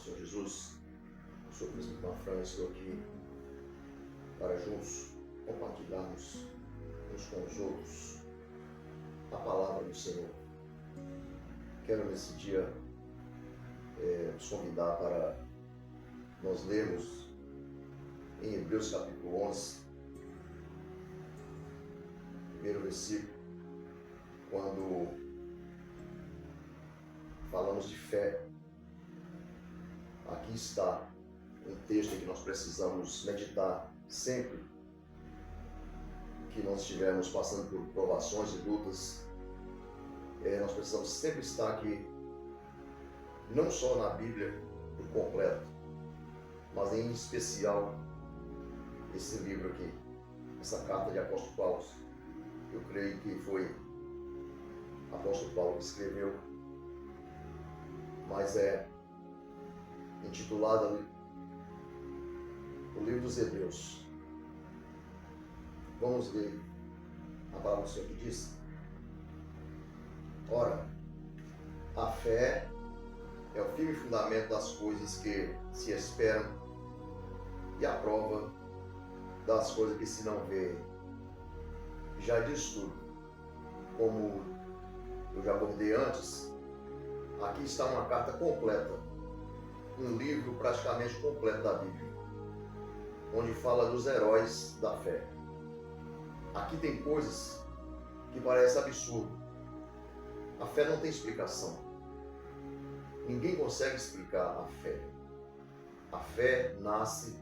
nosso Senhor Jesus, eu sou o Presbítero Manfran, estou aqui para juntos compartilharmos uns com os outros a palavra do Senhor. Quero nesse dia nos convidar para nós lermos em Hebreus capítulo 11, primeiro versículo, quando falamos de fé. Aqui está um texto que nós precisamos meditar sempre que nós estivermos passando por provações e lutas. Nós precisamos sempre estar aqui, não só na Bíblia por completo, mas em especial esse livro aqui, essa carta de Apóstolo Paulo. Eu creio que foi Apóstolo Paulo que escreveu, mas é intitulada o livro dos Hebreus. Vamos ler a palavra do Senhor que diz: ora, a fé é o firme fundamento das coisas que se esperam e a prova das coisas que se não veem. Já diz tudo. Como eu já abordei antes, aqui está uma carta completa, um livro praticamente completo da Bíblia, onde fala dos heróis da fé. Aqui tem coisas que parecem absurdo. A fé não tem explicação. Ninguém consegue explicar a fé. A fé nasce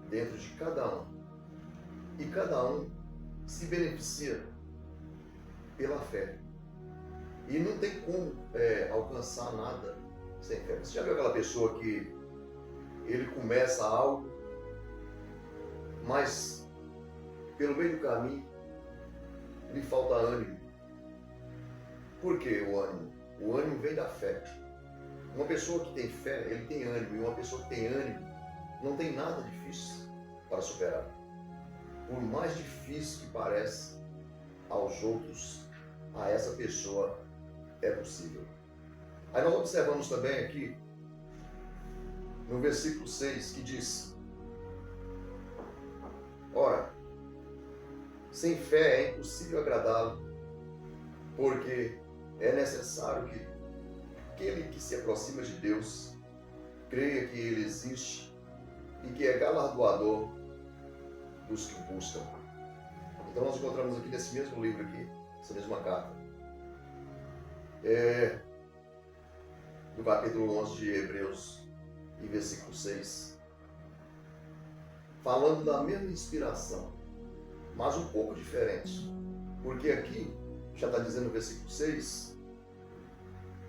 dentro de cada um. E cada um se beneficia pela fé. E não tem como alcançar nada sem fé. Você já viu aquela pessoa que ele começa algo, mas pelo meio do caminho lhe falta ânimo? Por que o ânimo? O ânimo vem da fé. Uma pessoa que tem fé, ele tem ânimo. E uma pessoa que tem ânimo não tem nada difícil para superar. Por mais difícil que pareça aos outros, a essa pessoa é possível. Aí nós observamos também aqui no versículo 6 que diz: ora, sem fé é impossível agradá-lo, porque é necessário que aquele que se aproxima de Deus creia que Ele existe e que é galardoador dos que o buscam. Então nós encontramos aqui nesse mesmo livro aqui, essa mesma carta, do capítulo 11 de Hebreus, e versículo 6, falando da mesma inspiração, mas um pouco diferente, porque aqui já está dizendo no versículo 6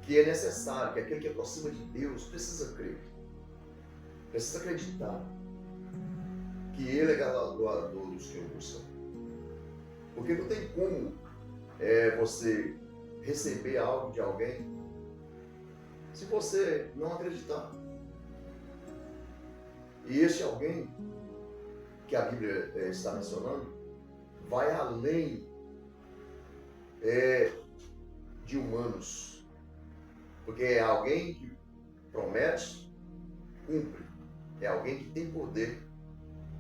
que é necessário que aquele que aproxima de Deus precisa crer, precisa acreditar que Ele é galardoador dos que o buscam. Porque não tem como você receber algo de alguém se você não acreditar. E este alguém que a Bíblia está mencionando vai além de humanos, porque é alguém que promete, cumpre, é alguém que tem poder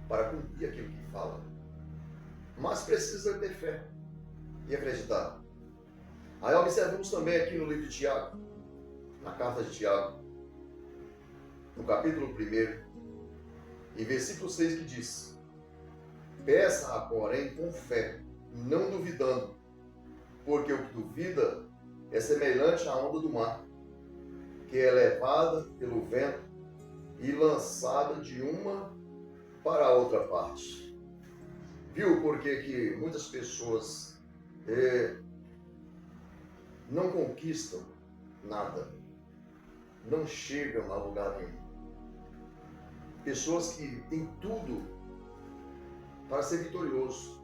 para cumprir aquilo que fala, mas precisa ter fé e acreditar. Aí observamos também aqui no livro de Tiago, na carta de Tiago, no capítulo 1, e versículo 6, que diz: peça, porém, com fé, não duvidando, porque o que duvida é semelhante à onda do mar, que é levada pelo vento e lançada de uma para a outra parte. Viu por que muitas pessoas não conquistam nada, não chegam a lugar nenhum? Pessoas que têm tudo para ser vitorioso,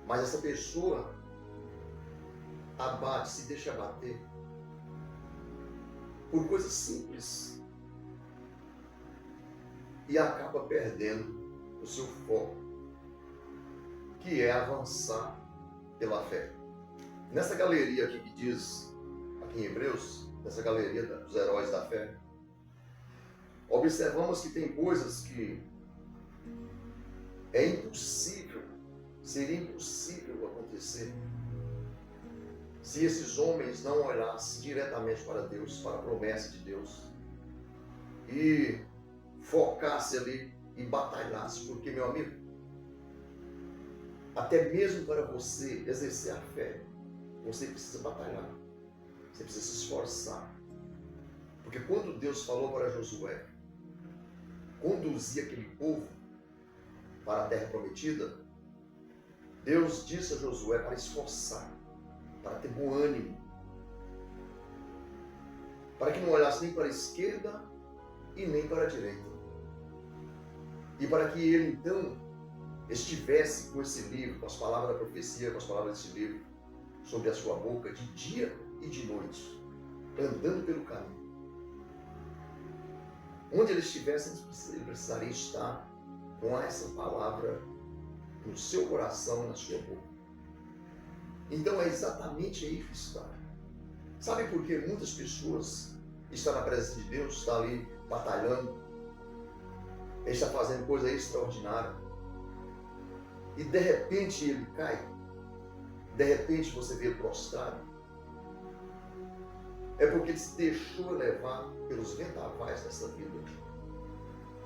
mas essa pessoa abate, se deixa abater por coisas simples e acaba perdendo o seu foco, que é avançar pela fé. Nessa galeria aqui que diz, aqui em Hebreus, nessa galeria dos heróis da fé, observamos que tem coisas que é impossível, seria impossível acontecer se esses homens não olhassem diretamente para Deus, para a promessa de Deus, e focassem ali e batalhassem, porque, meu amigo, até mesmo para você exercer a fé, você precisa batalhar, você precisa se esforçar. Porque quando Deus falou para Josué conduzir aquele povo para a terra prometida, Deus disse a Josué para esforçar, para ter bom ânimo, para que não olhasse nem para a esquerda e nem para a direita. E para que ele então estivesse com esse livro, com as palavras da profecia, com as palavras desse livro, sobre a sua boca, de dia e de noite, andando pelo caminho. Onde ele estivesse, ele precisaria estar com essa palavra no seu coração e na sua boca. Então é exatamente aí que está. Sabe por que muitas pessoas estão na presença de Deus, estão ali batalhando, ele está fazendo coisa extraordinária, e de repente ele cai, de repente você vê ele prostrado? É porque ele se deixou levar pelos vendavais dessa vida,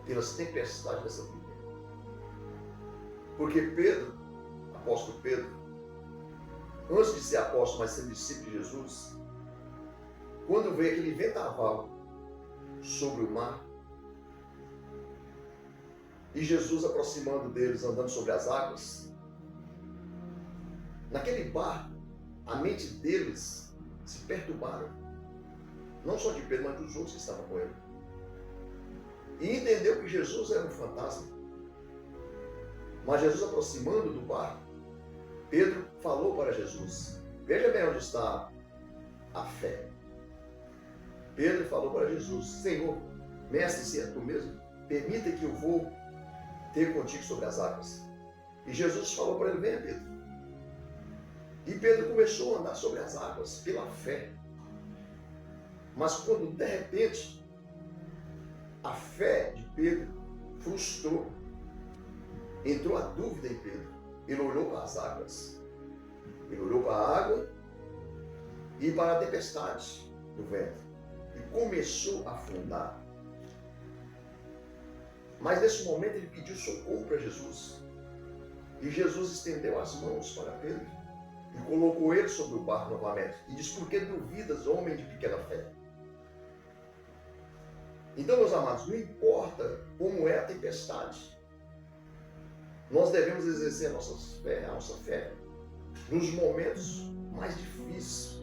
pelas tempestades dessa vida. Porque Pedro, apóstolo Pedro, antes de ser apóstolo, mas sendo discípulo de Jesus, quando veio aquele vendaval sobre o mar, e Jesus aproximando deles, andando sobre as águas, naquele barco, a mente deles se perturbaram. Não só de Pedro, mas dos outros que estavam com ele. E entendeu que Jesus era um fantasma. Mas Jesus aproximando do barco, Pedro falou para Jesus. Veja bem onde está a fé. Pedro falou para Jesus: Senhor, mestre, se é tu mesmo, permita que eu vou ter contigo sobre as águas. E Jesus falou para ele: venha, Pedro. E Pedro começou a andar sobre as águas pela fé. Mas quando de repente a fé de Pedro frustrou, entrou a dúvida em Pedro, ele olhou para as águas, ele olhou para a água e para a tempestade do vento e começou a afundar. Mas nesse momento ele pediu socorro para Jesus, e Jesus estendeu as mãos para Pedro e colocou ele sobre o barco novamente e disse: por que duvidas, homem de pequena fé? Então, meus amados, não importa como é a tempestade, nós devemos exercer a nossa fé nos momentos mais difíceis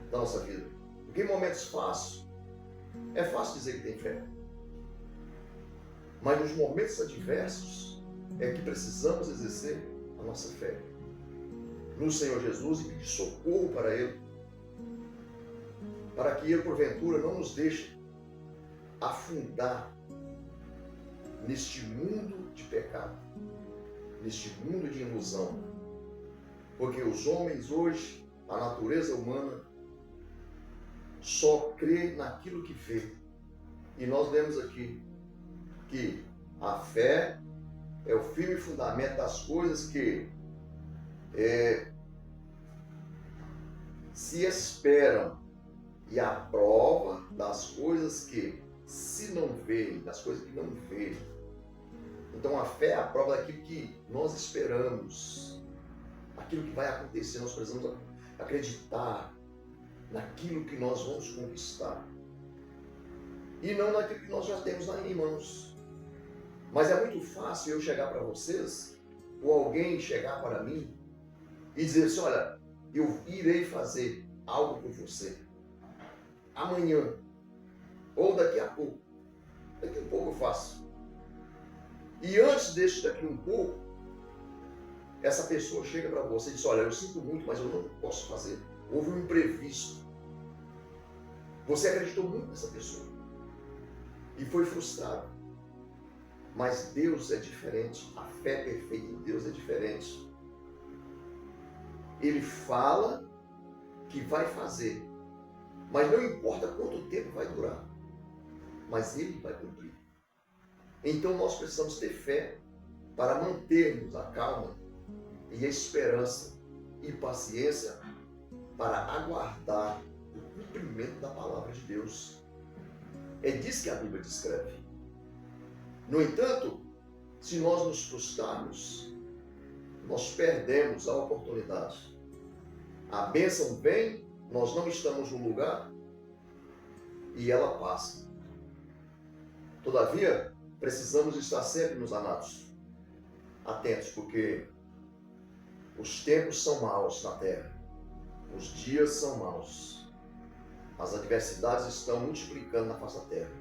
da nossa vida. Porque em momentos fáceis, é fácil dizer que tem fé. Mas nos momentos adversos é que precisamos exercer a nossa fé no Senhor Jesus e pedir socorro para Ele, para que Ele, porventura, não nos deixe afundar neste mundo de pecado, neste mundo de ilusão. Porque os homens hoje, a natureza humana, só crê naquilo que vê. E nós lemos aqui que a fé é o firme fundamento das coisas que se esperam e a prova das coisas que se não veem, das coisas que não veem. Então a fé é a prova daquilo que nós esperamos, aquilo que vai acontecer. Nós precisamos acreditar naquilo que nós vamos conquistar e não naquilo que nós já temos em mãos. Mas é muito fácil eu chegar para vocês, ou alguém chegar para mim e dizer assim: olha, eu irei fazer algo por você amanhã, ou daqui a pouco. Daqui a um pouco eu faço. E antes desse daqui um pouco, essa pessoa chega para você e diz: olha, eu sinto muito, mas eu não posso fazer. Houve um imprevisto. Você acreditou muito nessa pessoa e foi frustrado. Mas Deus é diferente. A fé perfeita em Deus é diferente. Ele fala que vai fazer, mas não importa quanto tempo vai durar. mas Ele vai cumprir. Então nós precisamos ter fé para mantermos a calma e a esperança e paciência para aguardar o cumprimento da palavra de Deus. É disso que a Bíblia descreve. No entanto, se nós nos frustrarmos, nós perdemos a oportunidade. A bênção vem, nós não estamos no lugar e ela passa. Todavia, precisamos estar sempre nos anatos, atentos, porque os tempos são maus na terra, os dias são maus, as adversidades estão multiplicando na face da terra.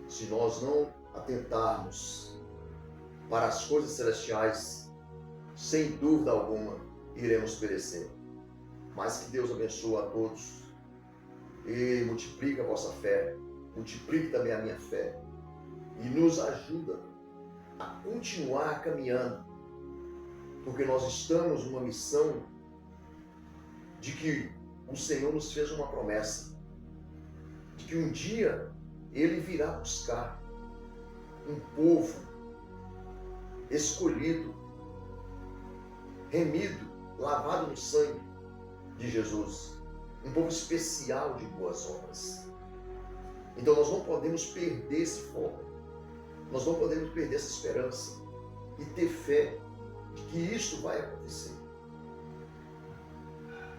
Se nós não atentarmos para as coisas celestiais, sem dúvida alguma, iremos perecer. Mas que Deus abençoe a todos e multiplique a vossa fé, multiplique também a minha fé e nos ajuda a continuar caminhando, porque nós estamos numa missão de que o Senhor nos fez uma promessa, de que um dia Ele virá buscar um povo escolhido, remido, lavado no sangue de Jesus, um povo especial de boas obras. Então nós não podemos perder esse foco, nós não podemos perder essa esperança e ter fé de que isso vai acontecer.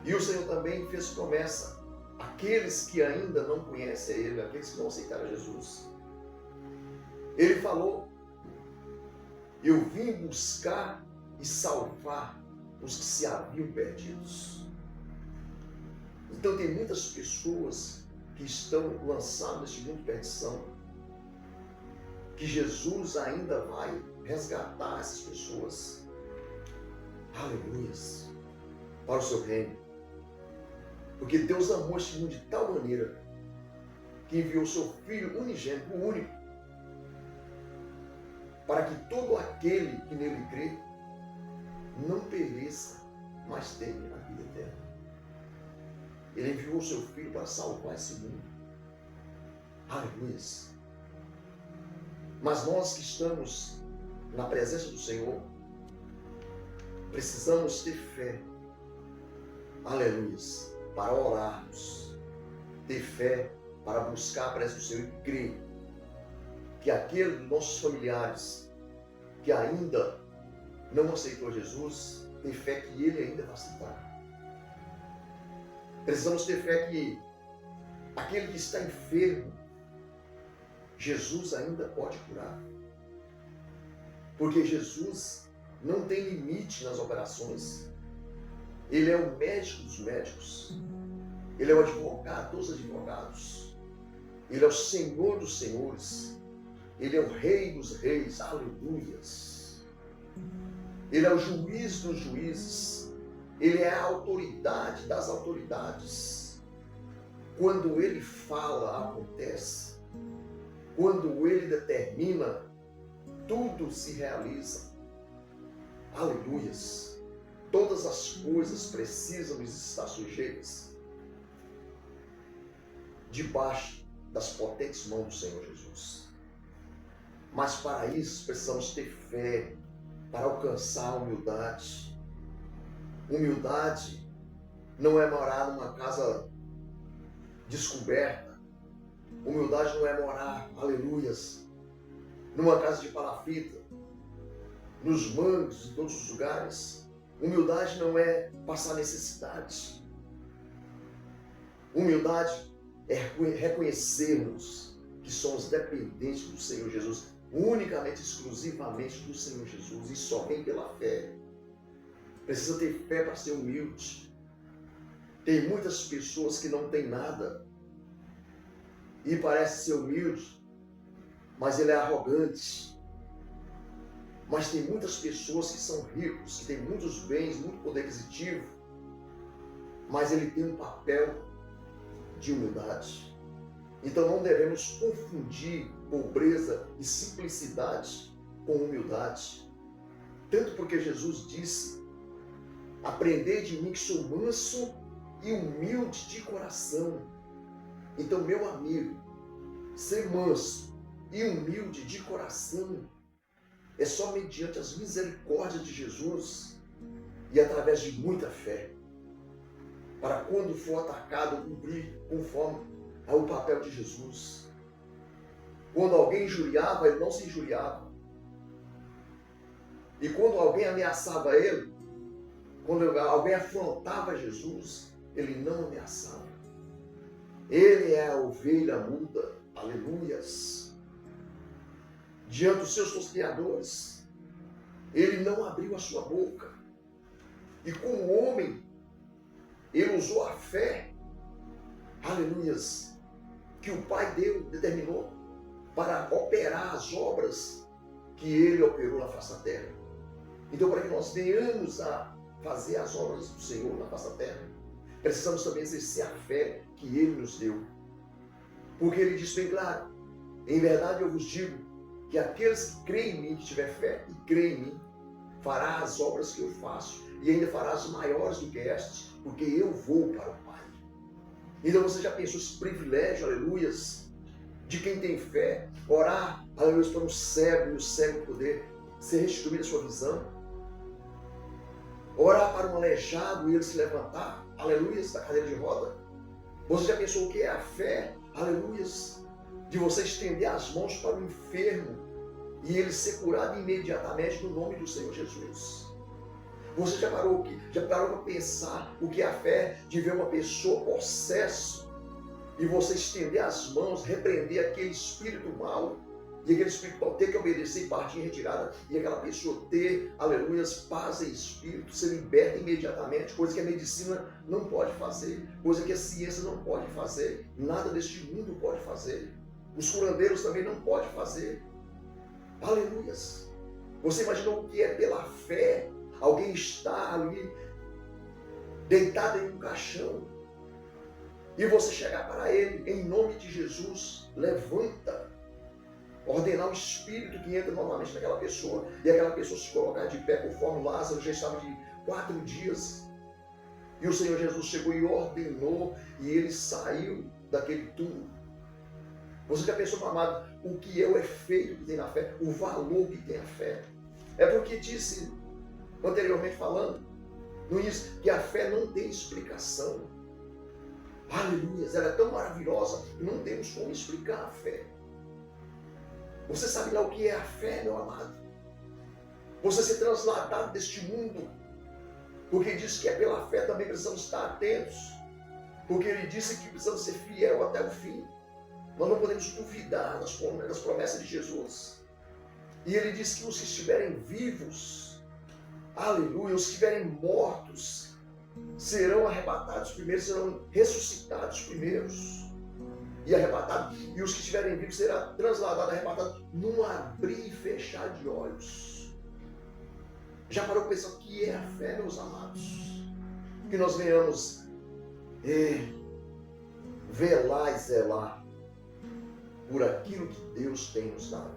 E o Senhor também fez promessa àqueles que ainda não conhecem a Ele, àqueles que não aceitaram Jesus. Ele falou: eu vim buscar e salvar os que se haviam perdidos. Então tem muitas pessoas que estão lançadas neste mundo de perdição, que Jesus ainda vai resgatar essas pessoas. Aleluias! Para o seu reino. Porque Deus amou este mundo de tal maneira que enviou o seu Filho unigênito, o único, para que todo aquele que nele crê não pereça, mas tenha a vida eterna. Ele enviou o seu Filho para salvar esse mundo. Aleluia! Mas nós que estamos na presença do Senhor, precisamos ter fé. Aleluia! Para orarmos. Ter fé para buscar a presença do Senhor e crer que aqueles dos nossos familiares que ainda não aceitou Jesus, tem fé que Ele ainda vai aceitar. Precisamos ter fé que aquele que está enfermo, Jesus ainda pode curar. Porque Jesus não tem limite nas operações. Ele é o médico dos médicos. Ele é o advogado dos advogados. Ele é o Senhor dos senhores. Ele é o Rei dos reis. Aleluias. Ele é o juiz dos juízes. Ele é a autoridade das autoridades. Quando Ele fala, acontece. Quando Ele determina, tudo se realiza. Aleluias. Todas as coisas precisam estar sujeitas debaixo das potentes mãos do Senhor Jesus. Mas para isso precisamos ter fé, para alcançar a humildade. Humildade não é morar numa casa descoberta. Humildade não é morar, aleluias, numa casa de palafita, nos mangos, em todos os lugares. Humildade não é passar necessidade. Humildade é reconhecermos que somos dependentes do Senhor Jesus, unicamente, exclusivamente do Senhor Jesus, e só vem pela fé. Precisa ter fé para ser humilde. Tem muitas pessoas que não têm nada e parece ser humilde, mas ele é arrogante. Mas tem muitas pessoas que são ricos, que têm muitos bens, muito poder aquisitivo, mas ele tem um papel de humildade. Então não devemos confundir pobreza e simplicidade com humildade. Tanto porque Jesus disse: aprendei de mim que sou manso e humilde de coração. Então, meu amigo, ser manso e humilde de coração é só mediante as misericórdias de Jesus e através de muita fé, para quando for atacado cumprir conforme ao papel de Jesus. Quando alguém injuriava, ele não se injuriava. E quando alguém ameaçava ele, quando alguém afrontava Jesus, ele não ameaçava. Ele é a ovelha muda, aleluias. Diante dos seus conspiradores, ele não abriu a sua boca. E como homem, ele usou a fé, aleluias, que o Pai determinou para operar as obras que ele operou na face da terra. Então, para que nós venhamos a fazer as obras do Senhor na face da terra, precisamos também exercer a fé que ele nos deu. Porque ele diz bem claro: em verdade eu vos digo que aqueles que creem em mim, que tiver fé e creem em mim, fará as obras que eu faço, e ainda fará as maiores do que estas, porque eu vou para o Pai. Então você já pensou esse privilégio, aleluias, de quem tem fé, orar, aleluias, para um cego e o cego poder ser restituído a sua visão? Orar para um aleijado e ele se levantar, aleluias, da cadeira de roda? Você já pensou o que é a fé, aleluias, de você estender as mãos para o enfermo e ele ser curado imediatamente no nome do Senhor Jesus? Você já parou para pensar o que é a fé de ver uma pessoa possessa e você estender as mãos, repreender aquele espírito mau, e aquele espírito mau ter que obedecer e partir em retirada, e aquela pessoa ter, aleluias, paz em espírito, ser liberta imediatamente, coisa que a medicina não pode fazer, coisa que a ciência não pode fazer, nada deste mundo pode fazer, os curandeiros também não podem fazer, aleluias. Você imaginou o que é pela fé alguém estar ali deitado em um caixão e você chegar para ele em nome de Jesus, levanta, ordenar o espírito que entra novamente naquela pessoa e aquela pessoa se colocar de pé, conforme Lázaro já estava de 4 dias, e o Senhor Jesus chegou e ordenou e ele saiu daquele túmulo. Você já pensou, meu amado, o que é o efeito que tem na fé, o valor que tem a fé? É porque disse anteriormente falando, no início, que a fé não tem explicação. Aleluia, ela é tão maravilhosa que não temos como explicar a fé. Você sabe lá o que é a fé, meu amado? Você ser transladado deste mundo, porque ele disse que é pela fé também precisamos estar atentos, porque ele disse que precisamos ser fiel até o fim. Nós não podemos duvidar das promessas de Jesus. E ele disse que os que estiverem vivos, aleluia, os que estiverem mortos, serão arrebatados primeiro, serão ressuscitados primeiros. E arrebatados, e os que estiverem vivos serão transladados, arrebatados, num abrir e fechar de olhos. Já parou para pensar o que é a fé, meus amados? Que nós venhamos velar e zelar por aquilo que Deus tem nos dado.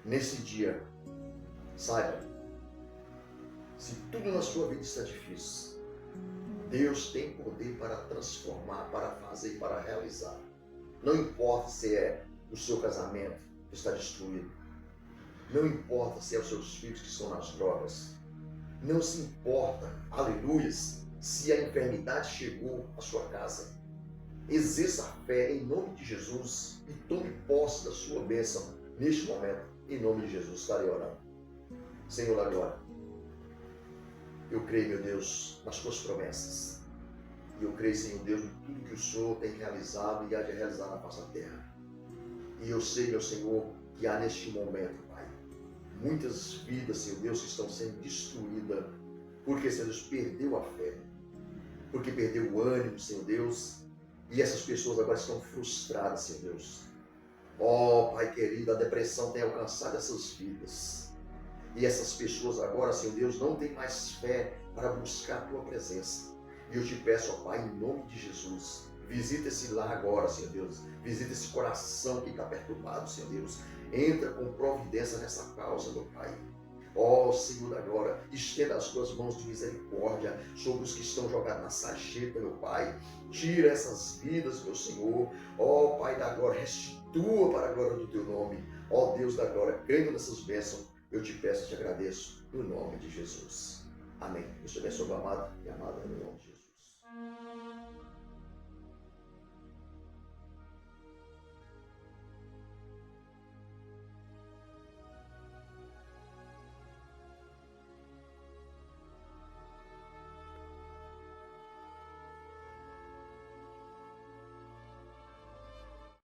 Nesse dia, saiba, se tudo na sua vida está difícil, Deus tem poder para transformar, para fazer e para realizar. Não importa se é o seu casamento que está destruído, não importa se é os seus filhos que estão nas drogas, não se importa, aleluias, se a enfermidade chegou à sua casa. Exerça a fé em nome de Jesus e tome posse da sua bênção neste momento. Em nome de Jesus, estarei orando. Senhor, agora, eu creio, meu Deus, nas tuas promessas. E eu creio, Senhor Deus, em tudo que o Senhor tem realizado e há de realizar na face da terra. E eu sei, meu Senhor, que há neste momento, Pai, muitas vidas, Senhor Deus, que estão sendo destruídas, porque, Senhor Deus, perdeu a fé, porque perdeu o ânimo, Senhor Deus, e essas pessoas agora estão frustradas, Senhor Deus. Ó, Pai querido, a depressão tem alcançado essas vidas. E essas pessoas agora, Senhor Deus, não têm mais fé para buscar a Tua presença. E eu te peço, ó Pai, em nome de Jesus, visita esse lar agora, Senhor Deus. Visita esse coração que está perturbado, Senhor Deus. Entra com providência nessa causa, meu Pai. Ó Senhor da glória, estenda as tuas mãos de misericórdia sobre os que estão jogados na sarjeta, meu Pai. Tira essas vidas, meu Senhor. Ó Pai da glória, restitua para a glória do teu nome. Ó Deus da glória, crendo nessas bênçãos, eu te peço e te agradeço, no nome de Jesus. Amém. Deus te abençoe, amado e amada, no nome de Jesus.